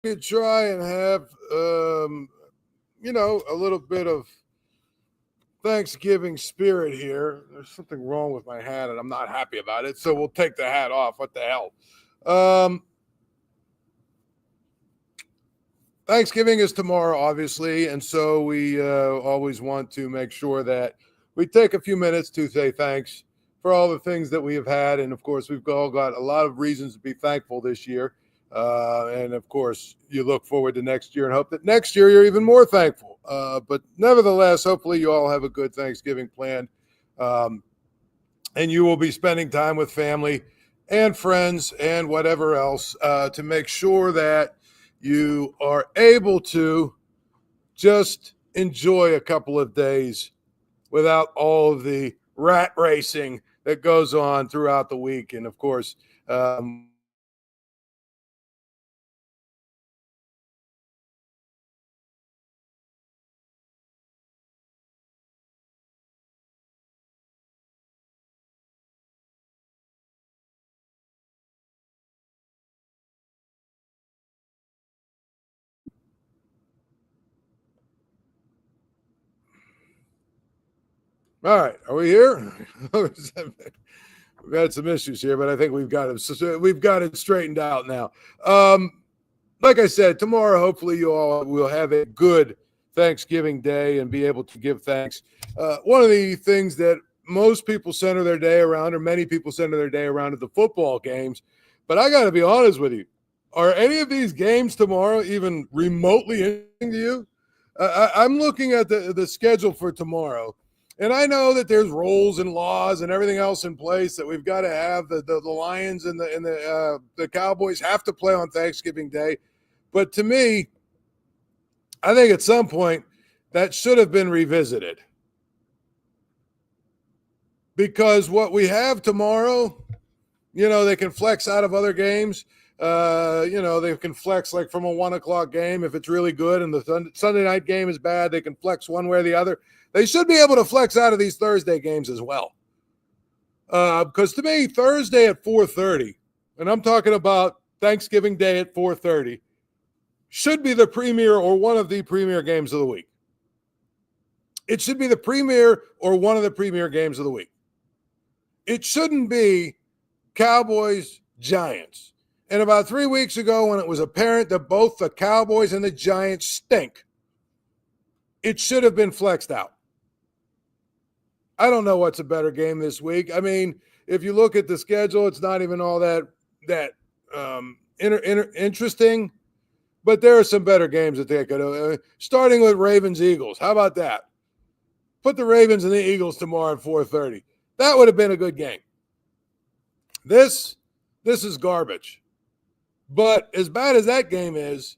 could try and have, a little bit of Thanksgiving spirit here. There's something wrong with my hat, and I'm not happy about it, so we'll take the hat off. What the hell? Thanksgiving is tomorrow, obviously, and so we always want to make sure that we take a few minutes to say thanks for all the things that we have had. And, of course, we've all got a lot of reasons to be thankful this year. And, of course, you look forward to next year and hope that next year you're even more thankful. But nevertheless, hopefully you all have a good Thanksgiving planned. And you will be spending time with family and friends and whatever else to make sure that you are able to just enjoy a couple of days without all of the rat racing that goes on throughout the week. And, of course, all right, are we here? We've had some issues here, but I think we've got it straightened out now. Like I said, tomorrow, hopefully you all will have a good Thanksgiving day and be able to give thanks. One of the things that most people center their day around, or many people center their day around, are the football games. But I got to be honest with you. Are any of these games tomorrow even remotely interesting to you? I'm looking at the schedule for tomorrow. And I know that there's rules and laws and everything else in place that we've got to have. The Lions and the Cowboys have to play on Thanksgiving Day. But to me, I think at some point that should have been revisited. Because what we have tomorrow, they can flex out of other games. They can flex like from a 1 o'clock game if it's really good and the Sunday night game is bad. They can flex one way or the other. They should be able to flex out of these Thursday games as well. Because to me, Thursday at 4:30, and I'm talking about Thanksgiving Day at 4:30, should be the premier or one of the premier games of the week. It should be the premier or one of the premier games of the week. It shouldn't be Cowboys, Giants. And about 3 weeks ago, when it was apparent that both the Cowboys and the Giants stink, it should have been flexed out. I don't know what's a better game this week. I mean, if you look at the schedule, it's not even all that interesting. But there are some better games that they could starting with Ravens-Eagles. How about that? Put the Ravens and the Eagles tomorrow at 4:30. That would have been a good game. This is garbage. But as bad as that game is,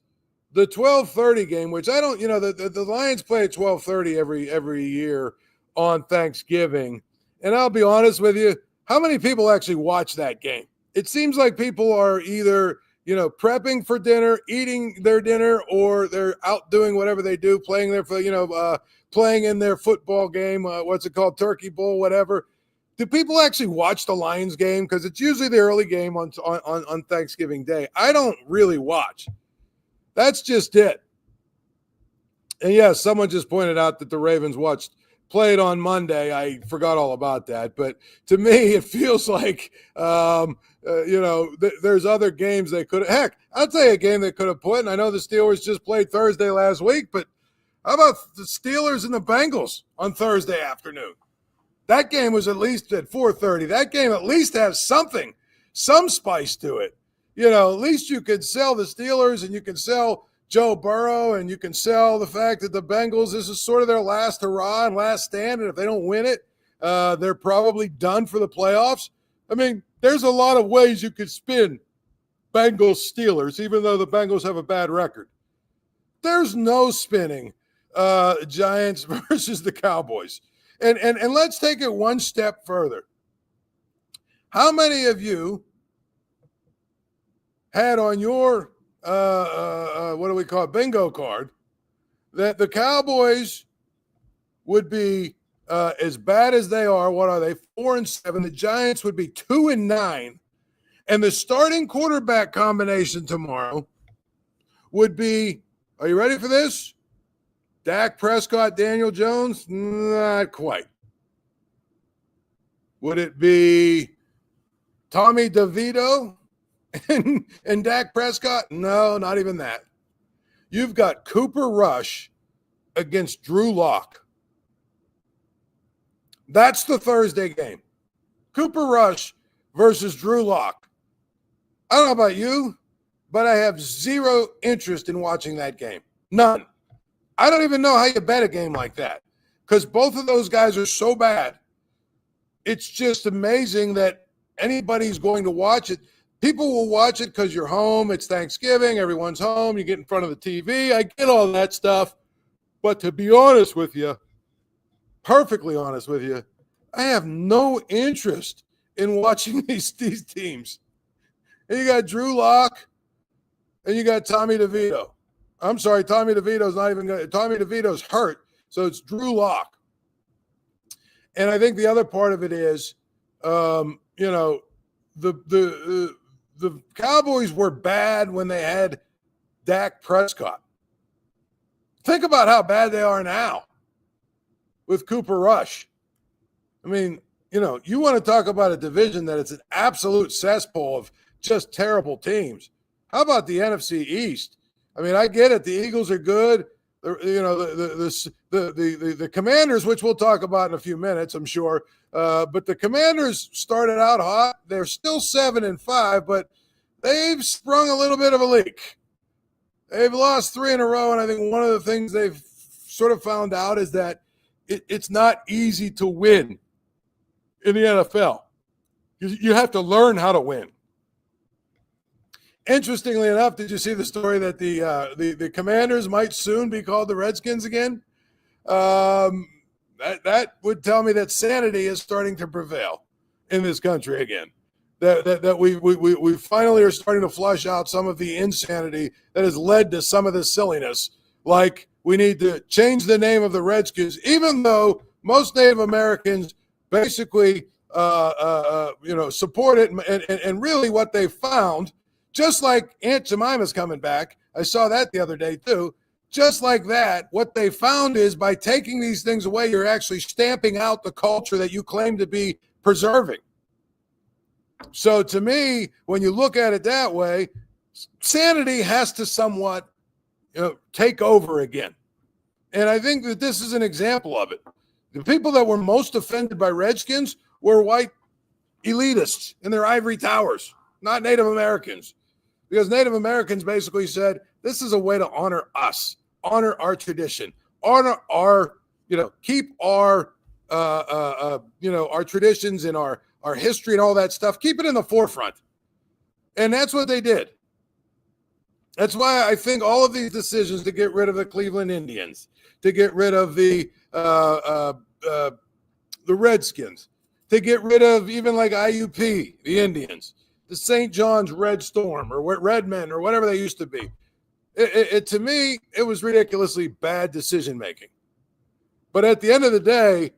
the 12:30 game, which I don't, the Lions play at 12:30 every year on Thanksgiving. And I'll be honest with you, how many people actually watch that game? It seems like people are either, prepping for dinner, eating their dinner, or they're out doing whatever they do, playing playing in their football game, what's it called, Turkey Bowl, whatever. Do people actually watch the Lions game? Because it's usually the early game on Thanksgiving Day. I don't really watch. That's just it. And yes, someone just pointed out that the Ravens played on Monday. I forgot all about that. But to me, it feels like, there's other games they could have. Heck, I'll tell you a game they could have put. And I know the Steelers just played Thursday last week, but how about the Steelers and the Bengals on Thursday afternoon? That game was at least at 4:30. That game at least has some spice to it. At least you could sell the Steelers and you can sell Joe Burrow and you can sell the fact that the Bengals, this is sort of their last hurrah and last stand. And if they don't win it, they're probably done for the playoffs. I mean, there's a lot of ways you could spin Bengals Steelers, even though the Bengals have a bad record. There's no spinning Giants versus the Cowboys. And let's take it one step further. How many of you had on your what do we call it, bingo card, that the Cowboys would be as bad as they are? What are they? 4-7. The Giants would be 2-9, and the starting quarterback combination tomorrow would be, are you ready for this? Dak Prescott, Daniel Jones? Not quite. Would it be Tommy DeVito and Dak Prescott? No, not even that. You've got Cooper Rush against Drew Lock. That's the Thursday game. Cooper Rush versus Drew Lock. I don't know about you, but I have zero interest in watching that game. None. I don't even know how you bet a game like that because both of those guys are so bad. It's just amazing that anybody's going to watch it. People will watch it because you're home. It's Thanksgiving. Everyone's home. You get in front of the TV. I get all that stuff. But to be honest with you, perfectly honest with you, I have no interest in watching these teams. And you got Drew Lock and you got Tommy DeVito. I'm sorry, Tommy DeVito's not even going to – Tommy DeVito's hurt, so it's Drew Lock. And I think the other part of it is, the Cowboys were bad when they had Dak Prescott. Think about how bad they are now with Cooper Rush. I mean, you want to talk about a division that it's an absolute cesspool of just terrible teams. How about the NFC East? I mean, I get it. The Eagles are good. The Commanders, which we'll talk about in a few minutes, I'm sure. But the Commanders started out hot. They're still 7-5, but they've sprung a little bit of a leak. They've lost 3 in a row, and I think one of the things they've sort of found out is that it's not easy to win in the NFL. You have to learn how to win. Interestingly enough, did you see the story that the Commanders might soon be called the Redskins again? That would tell me that sanity is starting to prevail in this country again. That we finally are starting to flush out some of the insanity that has led to some of this silliness. Like we need to change the name of the Redskins, even though most Native Americans basically support it, and really what they found. Just like Aunt Jemima's coming back, I saw that the other day too. Just like that, what they found is by taking these things away, you're actually stamping out the culture that you claim to be preserving. So to me, when you look at it that way, sanity has to somewhat take over again. And I think that this is an example of it. The people that were most offended by Redskins were white elitists in their ivory towers, not Native Americans. Because Native Americans basically said, this is a way to honor us, honor our tradition, honor our, keep our, our traditions and our history and all that stuff, keep it in the forefront. And that's what they did. That's why I think all of these decisions to get rid of the Cleveland Indians, to get rid of the Redskins, to get rid of even like IUP, the Indians, the St. John's Red Storm or Red Men or whatever they used to be. To me, it was ridiculously bad decision-making. But at the end of the day,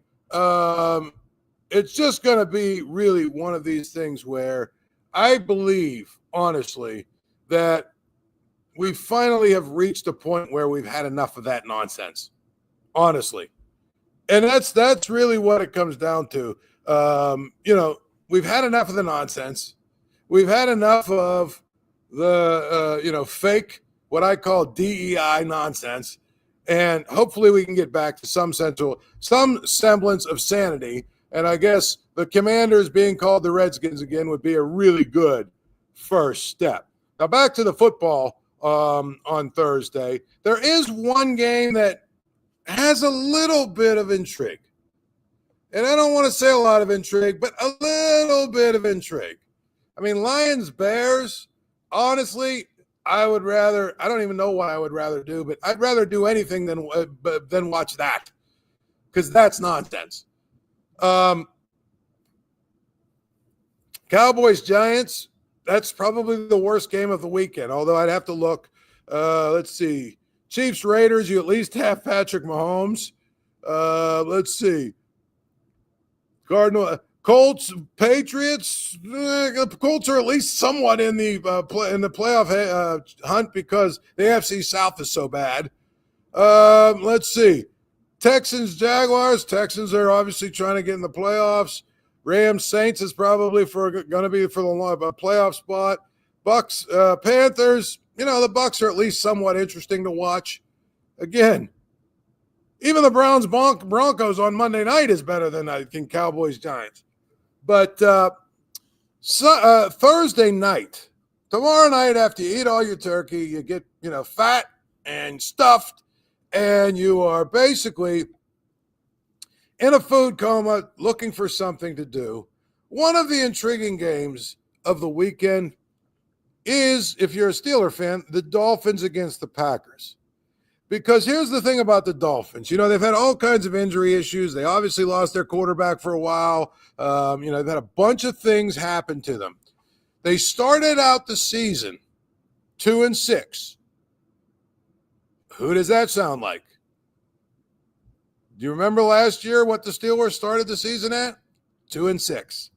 it's just going to be really one of these things where I believe, honestly, that we finally have reached a point where we've had enough of that nonsense, honestly. And that's really what it comes down to. We've had enough of the nonsense. We've had enough of the, fake, what I call DEI nonsense. And hopefully we can get back to some semblance of sanity. And I guess the Commanders being called the Redskins again would be a really good first step. Now back to the football on Thursday. There is one game that has a little bit of intrigue. And I don't want to say a lot of intrigue, but a little bit of intrigue. I mean, Lions-Bears, honestly, I don't even know what I would rather do, but I'd rather do anything than watch that because that's nonsense. Cowboys-Giants, that's probably the worst game of the weekend, although I'd have to look. Let's see. Chiefs-Raiders, you at least have Patrick Mahomes. Let's see. Colts, Patriots. The Colts are at least somewhat in the playoff hunt because the AFC South is so bad. Let's see. Texans, Jaguars. Texans are obviously trying to get in the playoffs. Rams, Saints is probably going to be for the playoff spot. Bucks, Panthers. The Bucks are at least somewhat interesting to watch. Again, even the Browns Broncos on Monday night is better than I think Cowboys Giants. But Thursday night, tomorrow night after you eat all your turkey, you get fat and stuffed, and you are basically in a food coma looking for something to do. One of the intriguing games of the weekend is, if you're a Steeler fan, the Dolphins against the Packers. Because here's the thing about the Dolphins. They've had all kinds of injury issues. They obviously lost their quarterback for a while. They've had a bunch of things happen to them. They started out the season 2-6. Who does that sound like? Do you remember last year what the Steelers started the season at? 2-6.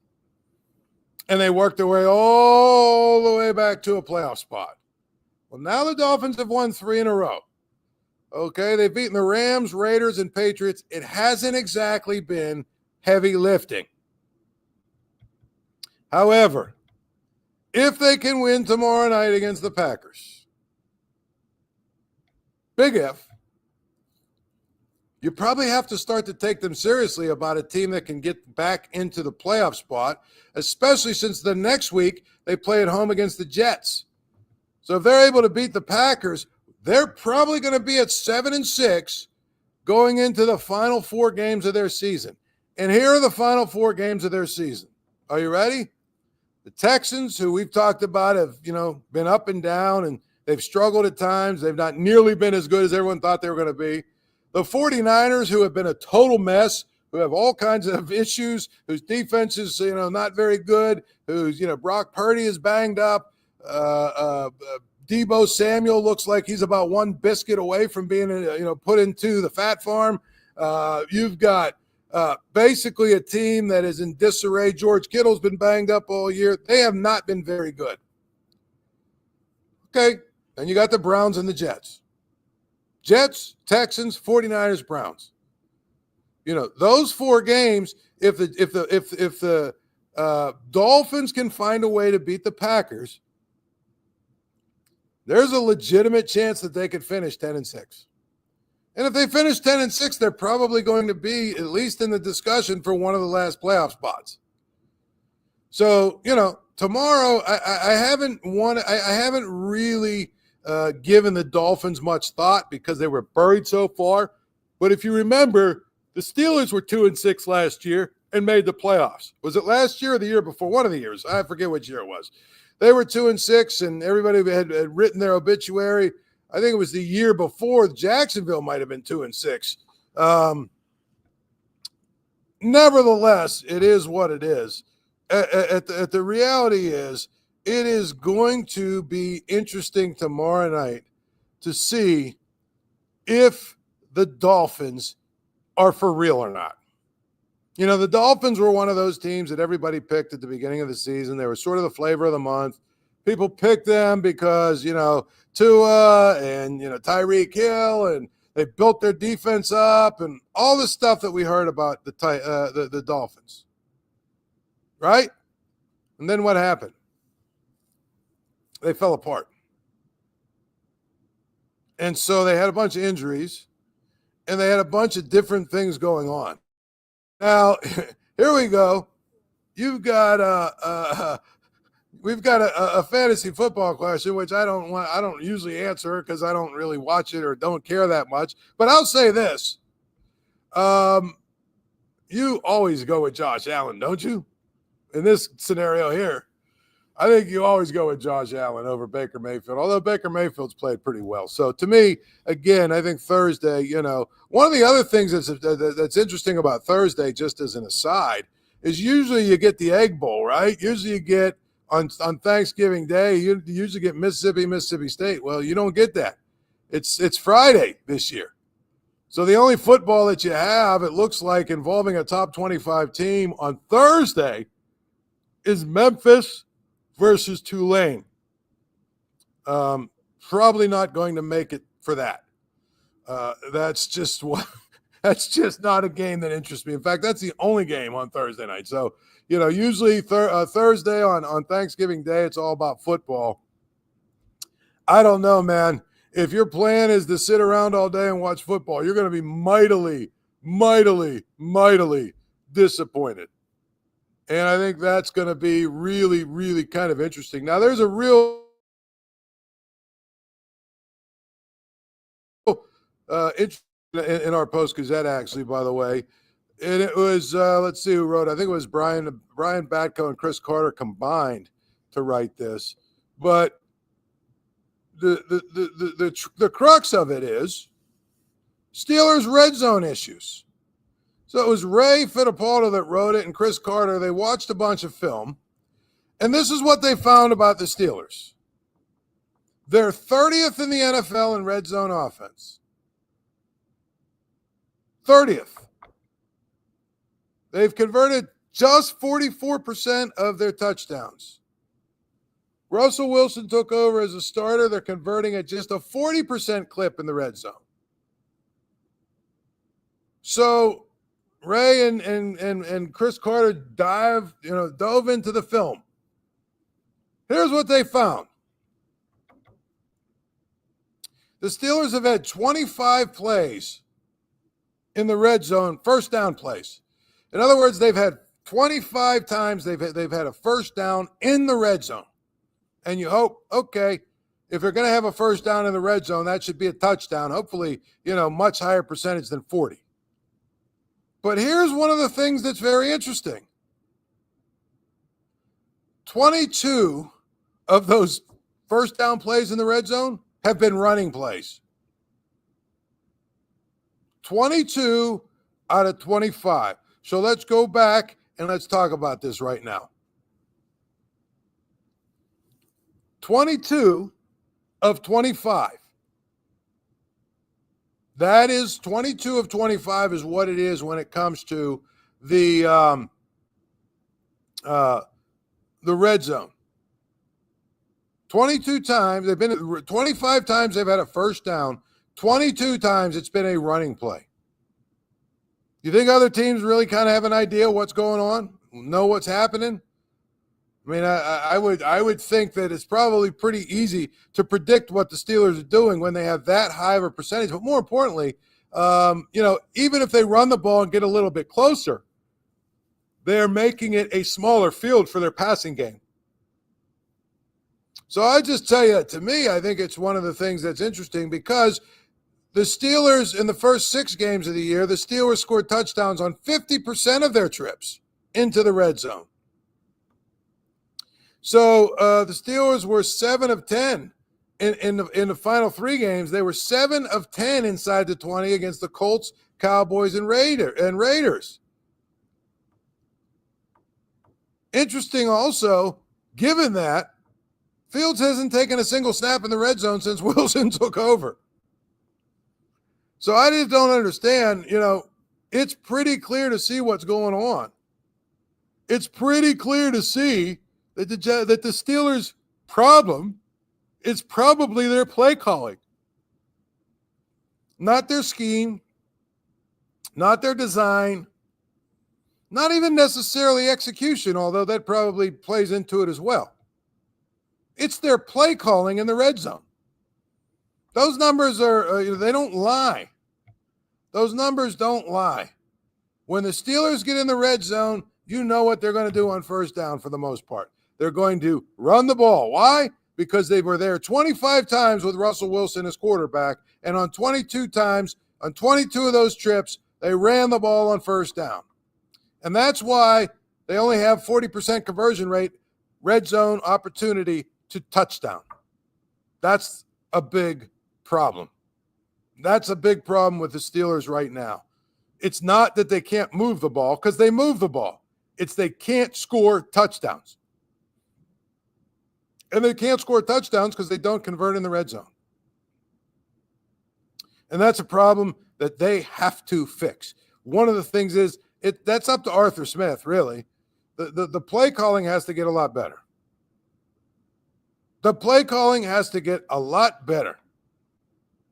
And they worked their way all the way back to a playoff spot. Well, now the Dolphins have won 3 in a row. Okay, they've beaten the Rams, Raiders, and Patriots. It hasn't exactly been heavy lifting. However, if they can win tomorrow night against the Packers, big if, you probably have to start to take them seriously about a team that can get back into the playoff spot, especially since the next week they play at home against the Jets. So if they're able to beat the Packers, they're probably going to be at 7-6 going into the final 4 games of their season. And here are the final 4 games of their season. Are you ready? The Texans, who we've talked about, have been up and down, and they've struggled at times. They've not nearly been as good as everyone thought they were going to be. The 49ers, who have been a total mess, who have all kinds of issues, whose defense is not very good, whose Brock Purdy is banged up. Deebo Samuel looks like he's about one biscuit away from being put into the fat farm. You've got basically a team that is in disarray. George Kittle's been banged up all year. They have not been very good. Okay, then you got the Browns and the Jets. Jets, Texans, 49ers, Browns. Those 4 games, if the Dolphins can find a way to beat the Packers, there's a legitimate chance that they could finish 10-6. And if they finish 10-6, they're probably going to be at least in the discussion for one of the last playoff spots. So, tomorrow I haven't really given the Dolphins much thought because they were buried so far. But if you remember, the Steelers were 2-6 last year and made the playoffs. Was it last year or the year before? One of the years. I forget which year it was. They were 2-6, and everybody had written their obituary. I think it was the year before. Jacksonville might have been 2-6. Nevertheless, it is what it is. The reality is, it is going to be interesting tomorrow night to see if the Dolphins are for real or not. The Dolphins were one of those teams that everybody picked at the beginning of the season. They were sort of the flavor of the month. People picked them because, Tua and, Tyreek Hill, and they built their defense up and all the stuff that we heard about the Dolphins. Right? And then what happened? They fell apart. And so they had a bunch of injuries, and they had a bunch of different things going on. Now, here we go. We've got a fantasy football question, which I don't usually answer because I don't really watch it or don't care that much. But I'll say this: you always go with Josh Allen, don't you? In this scenario here, I think you always go with Josh Allen over Baker Mayfield, although Baker Mayfield's played pretty well. So to me, again, I think Thursday, one of the other things that's interesting about Thursday, just as an aside, is usually you get the Egg Bowl, right? Usually you get on Thanksgiving Day, you usually get Mississippi State. Well, you don't get that. It's Friday this year. So the only football that you have, it looks like, involving a top 25 team on Thursday is Memphis versus Tulane. Probably not going to make it for that. That's just not a game that interests me. In fact, that's the only game on Thursday night. So, usually Thursday on Thanksgiving Day, it's all about football. I don't know, man. If your plan is to sit around all day and watch football, you're going to be mightily, mightily, mightily disappointed. And I think that's going to be really, really kind of interesting. Now, there's a real interest in our Post-Gazette, actually, by the way. And it was, let's see who wrote it. I think it was Brian Batko and Chris Carter combined to write this. But the crux of it is Steelers red zone issues. So it was Ray Fittipaldo that wrote it and Chris Carter. They watched a bunch of film, and this is what they found about the Steelers. They're 30th in the NFL in red zone offense. 30th. They've converted just 44% of their touchdowns. Russell Wilson took over as a starter. They're converting at just a 40% clip in the red zone. So Ray and Chris Carter dove into the film. Here's what they found. The Steelers have had 25 plays in the red zone, first down plays. In other words, they've had 25 times they've had a first down in the red zone. And you hope, okay, if they're going to have a first down in the red zone, that should be a touchdown. Hopefully, much higher percentage than 40. But here's one of the things that's very interesting. 22 of those first down plays in the red zone have been running plays. 22 out of 25. So let's go back and let's talk about this right now. 22 of 25. That is 22 of 25 is what it is when it comes to the red zone. 22 times, 25 times they've had a first down. 22 times it's been a running play. You think other teams really kind of have an idea what's going on? Know what's happening? I mean, I would think that it's probably pretty easy to predict what the Steelers are doing when they have that high of a percentage. But more importantly, even if they run the ball and get a little bit closer, they're making it a smaller field for their passing game. So I just tell you, to me, I think it's one of the things that's interesting because the Steelers in the first 6 games of the year, the Steelers scored touchdowns on 50% of their trips into the red zone. So the Steelers were 7 of 10 in the final 3 games. They were 7 of 10 inside the 20 against the Colts, Cowboys, and Raiders. Interesting also, given that Fields hasn't taken a single snap in the red zone since Wilson took over. So I just don't understand, it's pretty clear to see what's going on. It's pretty clear to see that the Steelers' problem is probably their play calling. Not their scheme, not their design, not even necessarily execution, although that probably plays into it as well. It's their play calling in the red zone. Those numbers they don't lie. Those numbers don't lie. When the Steelers get in the red zone, you know what they're going to do on first down for the most part. They're going to run the ball. Why? Because they were there 25 times with Russell Wilson as quarterback, and on 22 of those trips, they ran the ball on first down. And that's why they only have 40% conversion rate, red zone opportunity to touchdown. That's a big problem. That's a big problem with the Steelers right now. It's not that they can't move the ball, because they move the ball. It's they can't score touchdowns. And they can't score touchdowns because they don't convert in the red zone. And that's a problem that they have to fix. One of the things is that's up to Arthur Smith, really. The play calling has to get a lot better. The play calling has to get a lot better,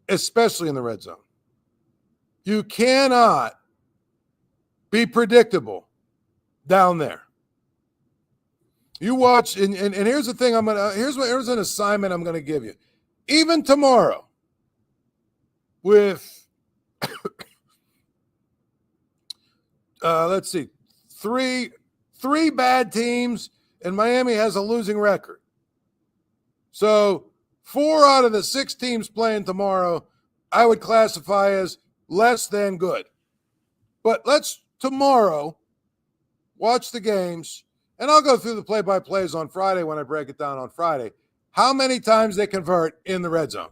especially in the red zone. You cannot be predictable down there. You watch, and here's the thing here's an assignment I'm gonna give you. Even tomorrow, with let's see, three bad teams, and Miami has a losing record. So 4 out of the 6 teams playing tomorrow, I would classify as less than good. But let's tomorrow watch the games, and I'll go through the play-by-plays on Friday when I break it down on Friday. How many times they convert in the red zone?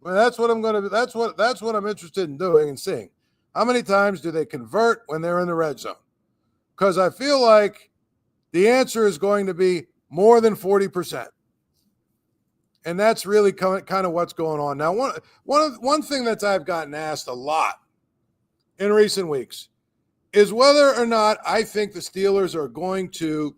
Well, that's what I'm going to. That's what I'm interested in doing and seeing. How many times do they convert when they're in the red zone? Because I feel like the answer is going to be more than 40%. And that's really kind of what's going on. Now, one thing that I've gotten asked a lot in recent weeks is whether or not I think the Steelers are going to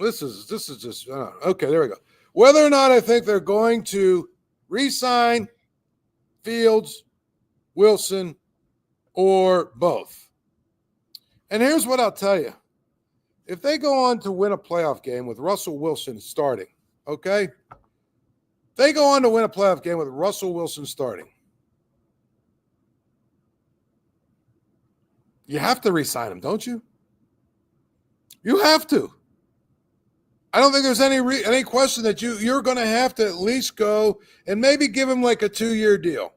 this is just okay, there we go. Whether or not I think they're going to re-sign Fields, Wilson, or both. And here's what I'll tell you. If they go on to win a playoff game with Russell Wilson starting, okay? They go on to win a playoff game with Russell Wilson starting. You have to re-sign him, don't you? You have to. I don't think there's any question that you're going to have to at least go and maybe give him like a 2-year deal.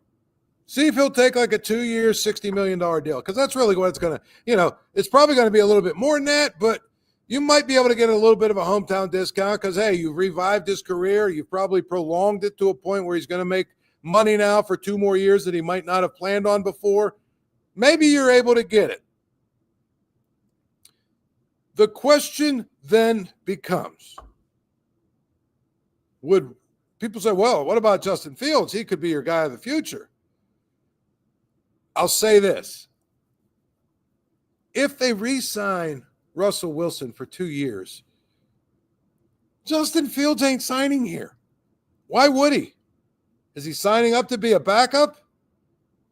See if he'll take like a 2-year, $60 million deal, because that's really what it's going to, it's probably going to be a little bit more than that, but you might be able to get a little bit of a hometown discount because, hey, you've revived his career. You've probably prolonged it to a point where he's going to make money now for 2 more years that he might not have planned on before. Maybe you're able to get it. The question then becomes, would people say, well, what about Justin Fields? He could be your guy of the future. I'll say this. If they re-sign Russell Wilson for 2 years, Justin Fields ain't signing here. Why would he? Is he signing up to be a backup?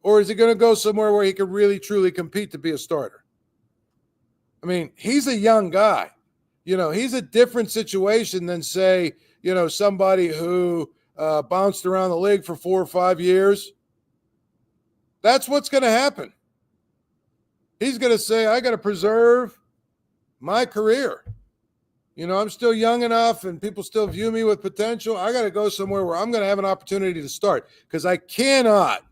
Or is he going to go somewhere where he can really, truly compete to be a starter? I mean, he's a young guy. He's a different situation than, say, somebody who bounced around the league for 4 or 5 years. That's what's going to happen. He's going to say, I got to preserve my career. I'm still young enough and people still view me with potential. I got to go somewhere where I'm going to have an opportunity to start, because I cannot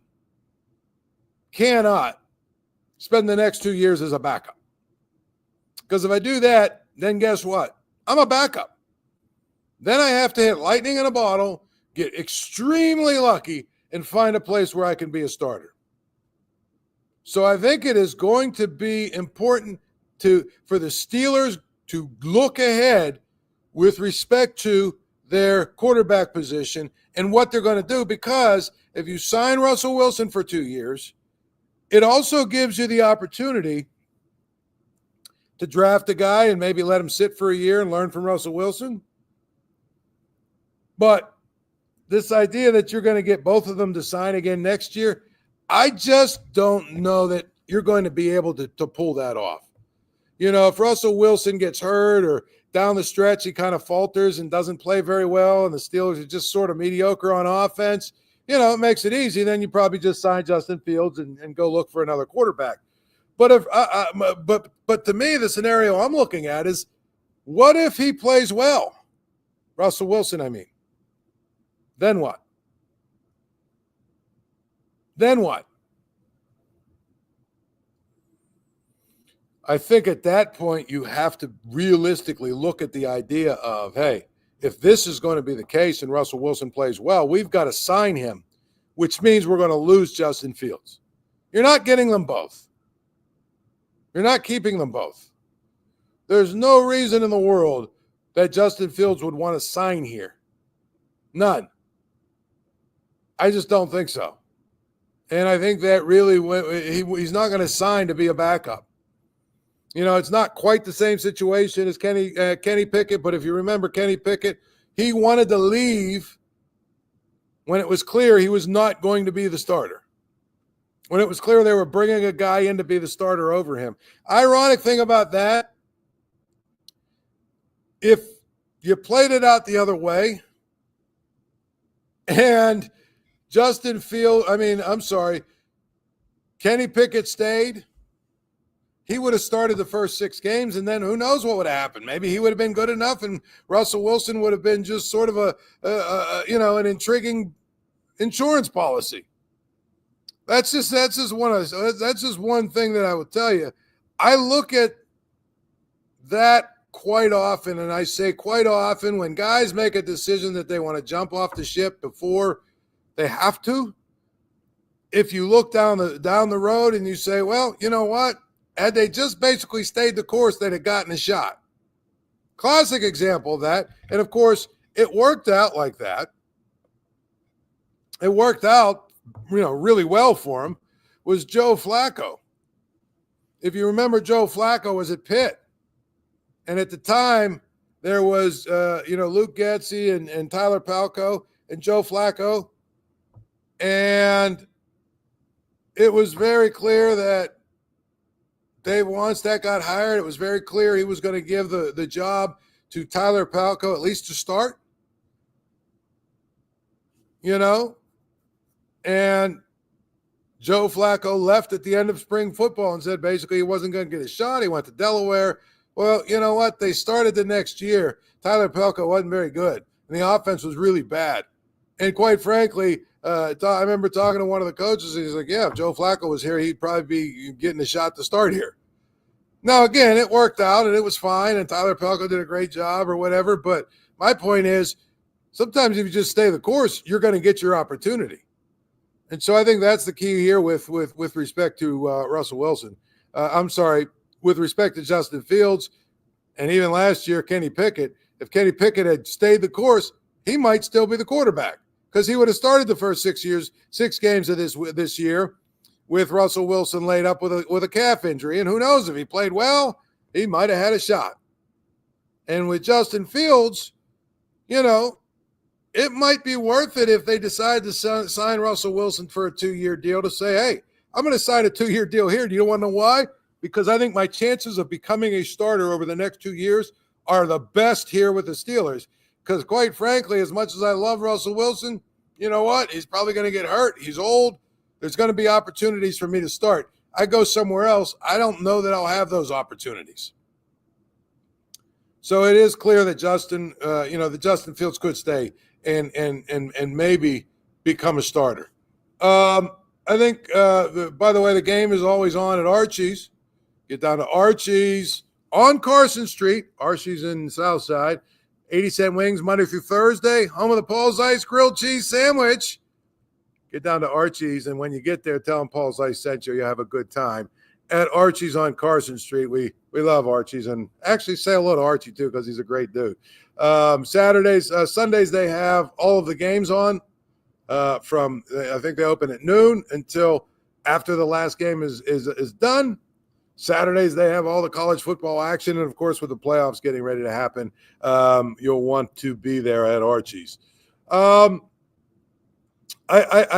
spend the next 2 years as a backup. Because if I do that, then guess what? I'm a backup. Then I have to hit lightning in a bottle, get extremely lucky, and find a place where I can be a starter. So I think it is going to be important for the Steelers to look ahead with respect to their quarterback position and what they're going to do, because if you sign Russell Wilson for 2 years, it also gives you the opportunity to draft a guy and maybe let him sit for a year and learn from Russell Wilson. But this idea that you're going to get both of them to sign again next year, I just don't know that you're going to be able to pull that off. If Russell Wilson gets hurt or down the stretch he kind of falters and doesn't play very well and the Steelers are just sort of mediocre on offense, it makes it easy. Then you probably just sign Justin Fields and go look for another quarterback. But but to me, the scenario I'm looking at is, what if he plays well? Russell Wilson, I mean. Then what? Then what? I think at that point you have to realistically look at the idea of, hey, if this is going to be the case and Russell Wilson plays well, we've got to sign him, which means we're going to lose Justin Fields. You're not getting them both. You're not keeping them both. There's no reason in the world that Justin Fields would want to sign here None. I just don't think so. And I think that really he's not going to sign to be a backup. It's not quite the same situation as Kenny Pickett, but if you remember Kenny Pickett, he wanted to leave when it was clear he was not going to be the starter. When it was clear they were bringing a guy in to be the starter over him. Ironic thing about that, if you played it out the other way and Kenny Pickett stayed, he would have started the first 6 games, and then who knows what would have happened. Maybe he would have been good enough, and Russell Wilson would have been just sort of an intriguing insurance policy. That's just one thing that I will tell you. I look at that quite often, and I say quite often when guys make a decision that they want to jump off the ship before they have to. If you look down the road and you say, well, you know what? Had they just basically stayed the course, they'd have gotten a shot. Classic example of that. And, of course, it worked out like that. It worked out, really well for him, was Joe Flacco. If you remember, Joe Flacco was at Pitt. And at the time, there was, Luke Getsy and Tyler Palko and Joe Flacco. And it was very clear that Dave Wannstedt got hired. It was very clear he was going to give the job to Tyler Palko, at least to start. And Joe Flacco left at the end of spring football and said basically he wasn't going to get a shot. He went to Delaware. Well, you know what? They started the next year. Tyler Palko wasn't very good, and the offense was really bad. And quite frankly, I remember talking to one of the coaches, and he's like, yeah, if Joe Flacco was here, he'd probably be getting a shot to start here. Now, again, it worked out, and it was fine, and Tyler Palko did a great job or whatever, but my point is sometimes if you just stay the course, you're going to get your opportunity. And so I think that's the key here with respect to Russell Wilson. With respect to Justin Fields, and even last year, Kenny Pickett. If Kenny Pickett had stayed the course, he might still be the quarterback because he would have started the first 6 games of this year with Russell Wilson laid up with a calf injury. And who knows, if he played well, he might have had a shot. And with Justin Fields, it might be worth it if they decide to sign Russell Wilson for a 2-year deal to say, hey, I'm going to sign a 2-year deal here. Do you want to know why? Because I think my chances of becoming a starter over the next 2 years are the best here with the Steelers. Because quite frankly, as much as I love Russell Wilson, you know what? He's probably going to get hurt. He's old. There's going to be opportunities for me to start. I go somewhere else. I don't know that I'll have those opportunities. So it is clear that Justin Fields could stay and maybe become a starter. I think, by the way, the game is always on at Archie's. Get down to Archie's on Carson Street. Archie's in Southside. 80-cent wings Monday through Thursday. Home of the Paul Zeise grilled cheese sandwich. Get down to Archie's, and when you get there, tell them Paul Zeise sent you. You have a good time at Archie's on Carson Street. We love Archie's, and actually say hello to Archie too because he's a great dude. Sundays they have all of the games on from I think they open at noon until after the last game is done. Saturdays, they have all the college football action. And, of course, with the playoffs getting ready to happen, you'll want to be there at Archie's. I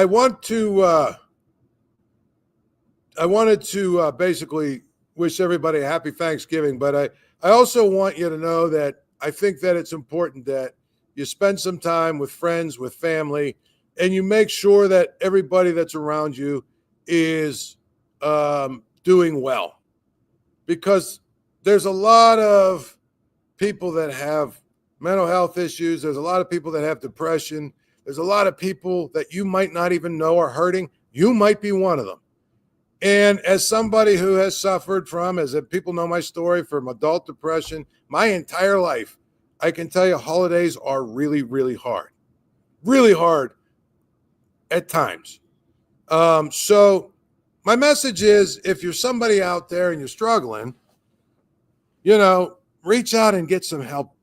wanted to basically wish everybody a happy Thanksgiving, but I also want you to know that I think that it's important that you spend some time with friends, with family, and you make sure that everybody that's around you is doing well. Because there's a lot of people that have mental health issues. There's a lot of people that have depression. There's a lot of people that you might not even know are hurting. You might be one of them. And as somebody who has suffered from, as people know my story, from adult depression, my entire life, I can tell you holidays are really, really hard. Really hard at times. So my message is, if you're somebody out there and you're struggling, reach out and get some help.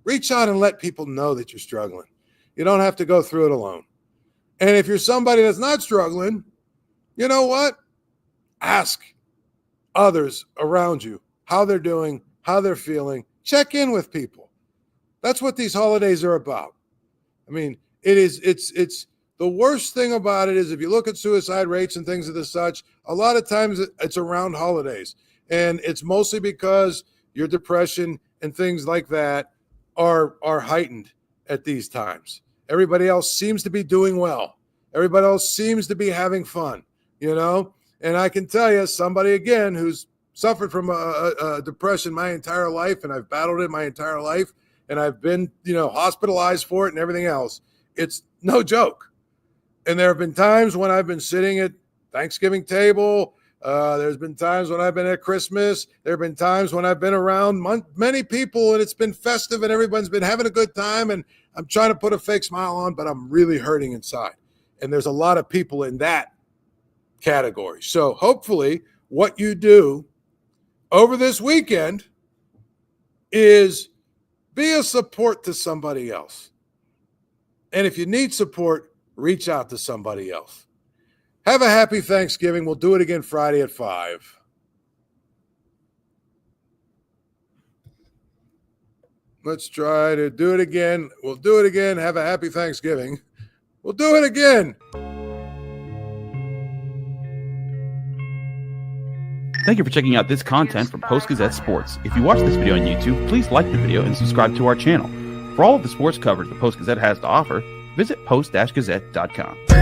Reach out and let people know that you're struggling. You don't have to go through it alone. And if you're somebody that's not struggling, you know what? Ask others around you how they're doing, how they're feeling. Check in with people. That's what these holidays are about. I mean, it's the worst thing about it is if you look at suicide rates and things of the such, a lot of times it's around holidays. And it's mostly because your depression and things like that are heightened at these times. Everybody else seems to be doing well. Everybody else seems to be having fun, you know? And I can tell you, somebody, again, who's suffered from a depression my entire life, and I've battled it my entire life, and I've been, hospitalized for it and everything else. It's no joke. And there have been times when I've been sitting at Thanksgiving table. There's been times when I've been at Christmas. There have been times when I've been around many people, and it's been festive, and everyone's been having a good time, and I'm trying to put a fake smile on, but I'm really hurting inside. And there's a lot of people in that category. So hopefully what you do over this weekend is be a support to somebody else. And if you need support, reach out to somebody else. Have a happy Thanksgiving. We'll do it again Friday at 5. Let's try to do it again. We'll do it again. Have a happy Thanksgiving. We'll do it again. Thank you for checking out this content from Post-Gazette Sports. If you watch this video on YouTube, please like the video and subscribe to our channel. For all of the sports coverage the Post-Gazette has to offer, visit post-gazette.com.